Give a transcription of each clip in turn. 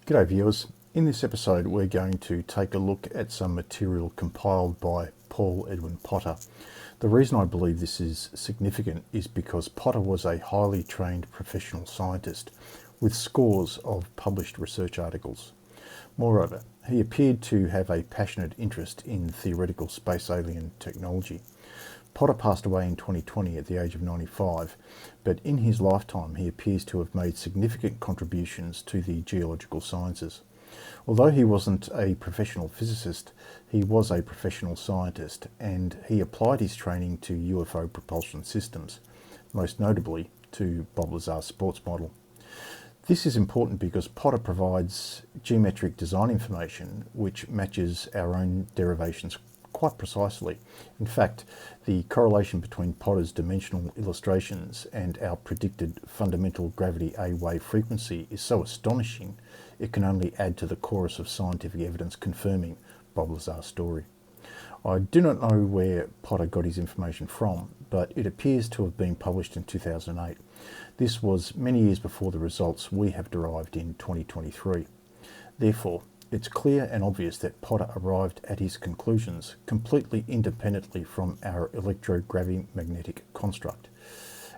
G'day viewers. In this episode we're going to take a look at some material compiled by Paul Edwin Potter. The reason I believe this is significant is because Potter was a highly trained professional scientist with scores of published research articles. Moreover, he appeared to have a passionate interest in theoretical space alien technology. Potter passed away in 2020 at the age of 95, but in his lifetime he appears to have made significant contributions to the geological sciences. Although he wasn't a professional physicist, he was a professional scientist, and he applied his training to UFO propulsion systems, most notably to Bob Lazar's sports model. This is important because Potter provides geometric design information which matches our own derivations quite precisely. In fact, the correlation between Potter's dimensional illustrations and our predicted fundamental gravity A wave frequency is so astonishing it can only add to the chorus of scientific evidence confirming Bob Lazar's story. I do not know where Potter got his information from, but it appears to have been published in 2008. This was many years before the results we have derived in 2023. Therefore, it's clear and obvious that Potter arrived at his conclusions completely independently from our electrogravimagnetic construct.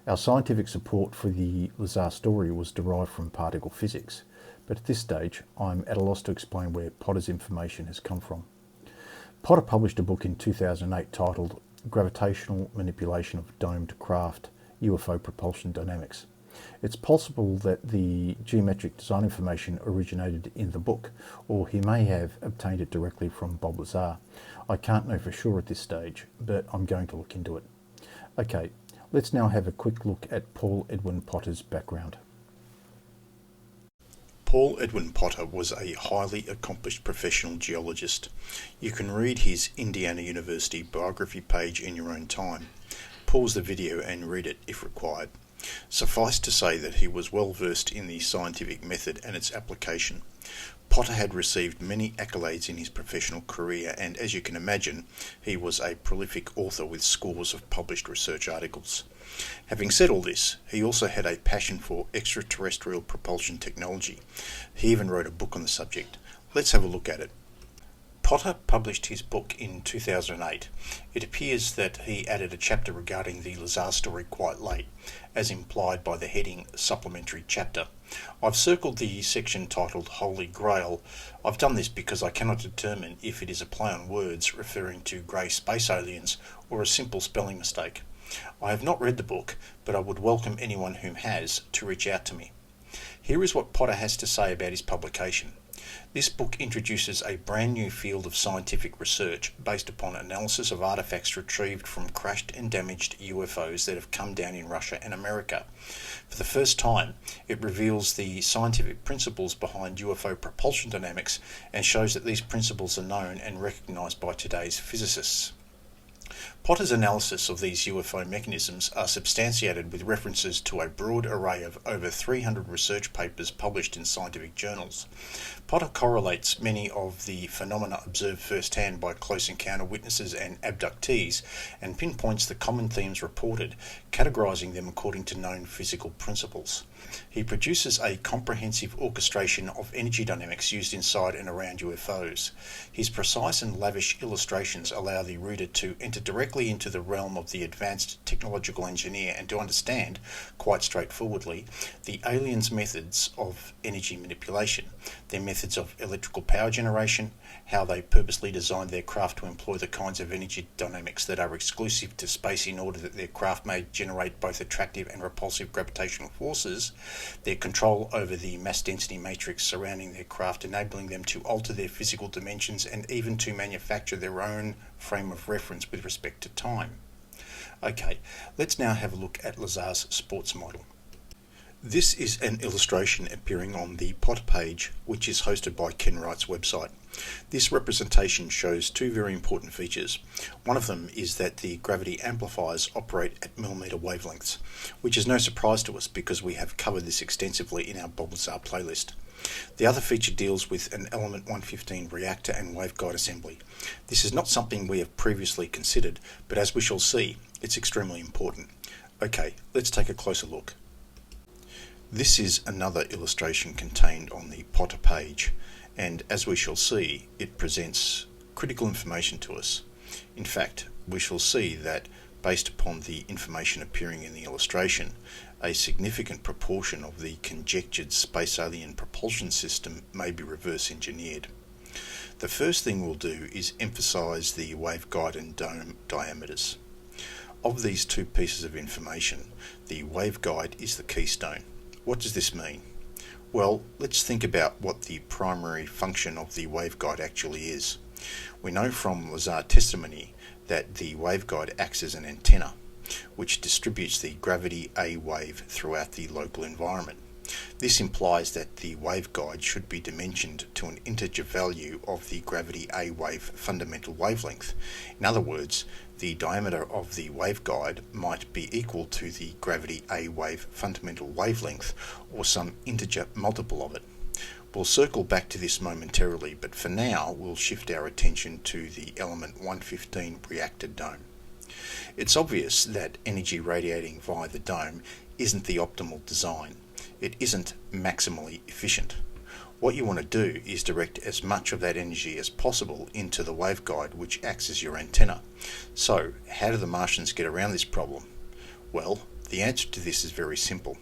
Our scientific support for the Lazar story was derived from particle physics, but at this stage I'm at a loss to explain where Potter's information has come from. Potter published a book in 2008 titled Gravitational Manipulation of Domed Craft, UFO Propulsion Dynamics. It's possible that the geometric design information originated in the book, or he may have obtained it directly from Bob Lazar. I can't know for sure at this stage, but I'm going to look into it. Okay, let's now have a quick look at Paul Edwin Potter's background. Paul Edwin Potter was a highly accomplished professional geologist. You can read his Indiana University biography page in your own time. Pause the video and read it if required. Suffice to say that he was well versed in the scientific method and its application. Potter had received many accolades in his professional career, and as you can imagine, he was a prolific author with scores of published research articles. Having said all this, he also had a passion for extraterrestrial propulsion technology. He even wrote a book on the subject. Let's have a look at it. Potter published his book in 2008. It appears that he added a chapter regarding the Lazar story quite late, as implied by the heading Supplementary Chapter. I've circled the section titled Holy Grail. I've done this because I cannot determine if it is a play on words referring to grey space aliens or a simple spelling mistake. I have not read the book, but I would welcome anyone who has to reach out to me. Here is what Potter has to say about his publication. This book introduces a brand new field of scientific research based upon analysis of artifacts retrieved from crashed and damaged UFOs that have come down in Russia and America. For the first time, it reveals the scientific principles behind UFO propulsion dynamics and shows that these principles are known and recognized by today's physicists. Potter's analysis of these UFO mechanisms are substantiated with references to a broad array of over 300 research papers published in scientific journals. Potter correlates many of the phenomena observed firsthand by close encounter witnesses and abductees and pinpoints the common themes reported, categorizing them according to known physical principles. He produces a comprehensive orchestration of energy dynamics used inside and around UFOs. His precise and lavish illustrations allow the reader to enter directly into the realm of the advanced technological engineer and to understand, quite straightforwardly, the aliens' methods of energy manipulation, their methods of electrical power generation, how they purposely designed their craft to employ the kinds of energy dynamics that are exclusive to space in order that their craft may generate both attractive and repulsive gravitational forces, their control over the mass density matrix surrounding their craft, enabling them to alter their physical dimensions and even to manufacture their own frame of reference with respect to time. Okay, let's now have a look at Lazar's sports model. This is an illustration appearing on the Potter page, which is hosted by Ken Wright's website. This representation shows two very important features. One of them is that the gravity amplifiers operate at millimetre wavelengths, which is no surprise to us because we have covered this extensively in our Bob Lazar playlist. The other feature deals with an Element-115 Reactor and Waveguide Assembly. This is not something we have previously considered, but as we shall see, it's extremely important. Okay, let's take a closer look. This is another illustration contained on the Potter page, and as we shall see, it presents critical information to us. In fact, we shall see that based upon the information appearing in the illustration, a significant proportion of the conjectured space alien propulsion system may be reverse engineered. The first thing we'll do is emphasise the waveguide and dome diameters. Of these two pieces of information, the waveguide is the keystone. What does this mean? Well, let's think about what the primary function of the waveguide actually is. We know from Lazar testimony that the waveguide acts as an antenna, which distributes the gravity A wave throughout the local environment. This implies that the waveguide should be dimensioned to an integer value of the gravity A wave fundamental wavelength. In other words, the diameter of the waveguide might be equal to the gravity A wave fundamental wavelength, or some integer multiple of it. We'll circle back to this momentarily, but for now we'll shift our attention to the Element-115 reactor dome. It's obvious that energy radiating via the dome isn't the optimal design. It isn't maximally efficient. What you want to do is direct as much of that energy as possible into the waveguide, which acts as your antenna. So, how do the Martians get around this problem? Well, the answer to this is very simple.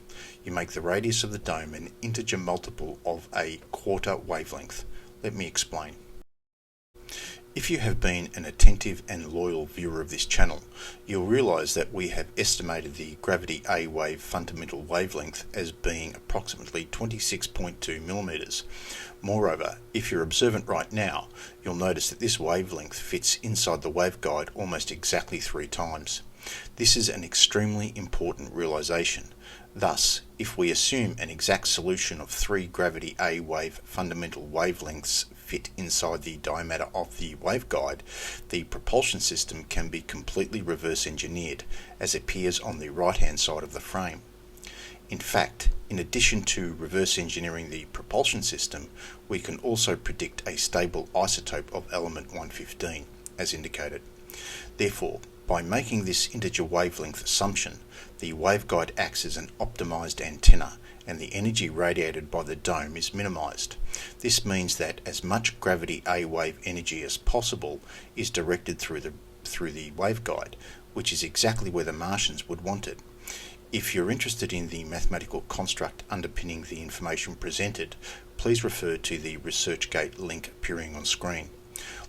You make the radius of the dome an integer multiple of a quarter wavelength. Let me explain. If you have been an attentive and loyal viewer of this channel, you'll realise that we have estimated the gravity A wave fundamental wavelength as being approximately 26.2 millimeters. Moreover, if you're observant right now, you'll notice that this wavelength fits inside the waveguide almost exactly 3 times. This is an extremely important realisation. Thus, if we assume an exact solution of 3 gravity A wave fundamental wavelengths fit inside the diameter of the waveguide, the propulsion system can be completely reverse engineered, as appears on the right hand side of the frame. In fact, in addition to reverse engineering the propulsion system, we can also predict a stable isotope of element 115, as indicated. Therefore, by making this integer wavelength assumption, the waveguide acts as an optimized antenna, and the energy radiated by the dome is minimized. This means that as much gravity A wave energy as possible is directed through the waveguide, which is exactly where the Martians would want it. If you're interested in the mathematical construct underpinning the information presented, please refer to the ResearchGate link appearing on screen.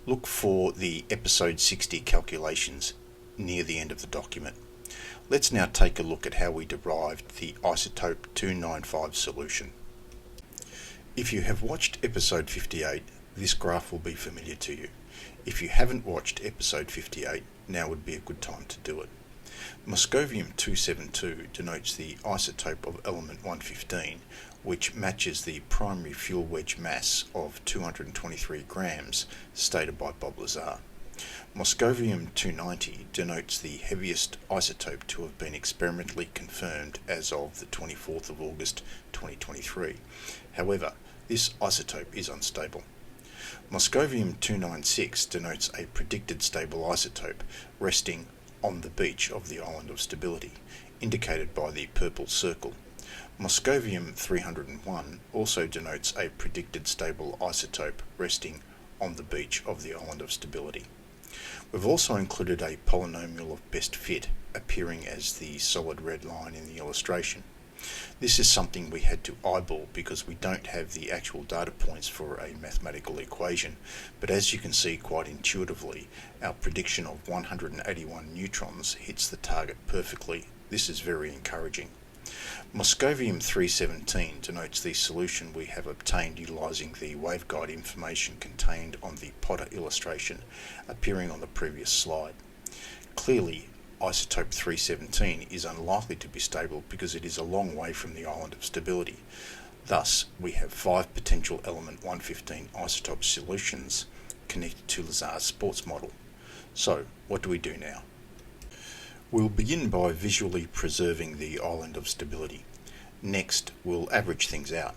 Look for the episode 60 calculations near the end of the document. Let's now take a look at how we derived the isotope 295 solution. If you have watched episode 58, this graph will be familiar to you. If you haven't watched episode 58, now would be a good time to do it. Moscovium-272 denotes the isotope of element 115, which matches the primary fuel wedge mass of 223 grams stated by Bob Lazar. Moscovium-290 denotes the heaviest isotope to have been experimentally confirmed as of the 24th of August 2023. However, this isotope is unstable. Moscovium-296 denotes a predicted stable isotope resting on the beach of the island of stability, indicated by the purple circle. Moscovium-301 also denotes a predicted stable isotope resting on the beach of the island of stability. We've also included a polynomial of best fit appearing as the solid red line in the illustration. This is something we had to eyeball because we don't have the actual data points for a mathematical equation, but as you can see quite intuitively, our prediction of 181 neutrons hits the target perfectly. This is very encouraging. Moscovium-317 denotes the solution we have obtained utilising the waveguide information contained on the Potter illustration appearing on the previous slide. Clearly, isotope 317 is unlikely to be stable because it is a long way from the island of stability. Thus, we have 5 potential element 115 isotope solutions connected to Lazar's sports model. So, what do we do now? We'll begin by visually preserving the island of stability. Next, we'll average things out.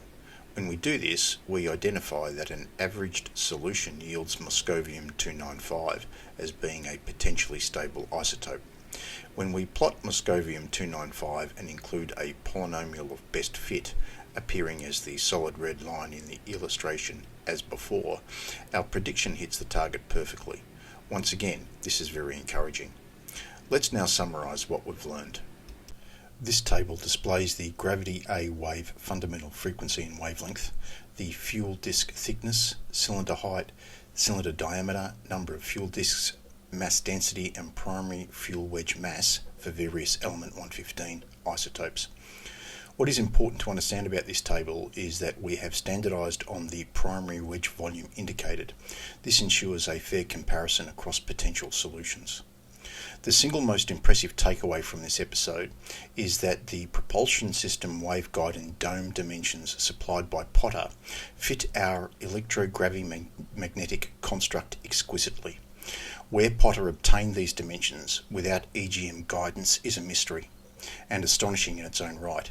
When we do this, we identify that an averaged solution yields Moscovium-295 as being a potentially stable isotope. When we plot Moscovium-295 and include a polynomial of best fit, appearing as the solid red line in the illustration as before, our prediction hits the target perfectly. Once again, this is very encouraging. Let's now summarise what we've learned. This table displays the gravity A wave fundamental frequency and wavelength, the fuel disk thickness, cylinder height, cylinder diameter, number of fuel disks, mass density and primary fuel wedge mass for various Element-115 isotopes. What is important to understand about this table is that we have standardised on the primary wedge volume indicated. This ensures a fair comparison across potential solutions. The single most impressive takeaway from this episode is that the propulsion system waveguide and dome dimensions supplied by Potter fit our electrogravity-magnetic construct exquisitely. Where Potter obtained these dimensions without EGM guidance is a mystery, and astonishing in its own right.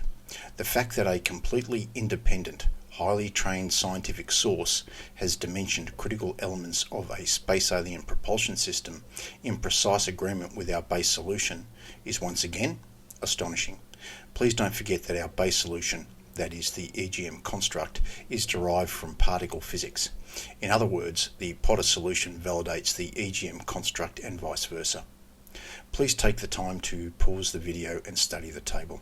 The fact that a completely independent, highly trained scientific source has dimensioned critical elements of a space alien propulsion system in precise agreement with our base solution is once again astonishing. Please don't forget that our base solution, that is the EGM construct, is derived from particle physics. In other words, the Potter solution validates the EGM construct and vice versa. Please take the time to pause the video and study the table.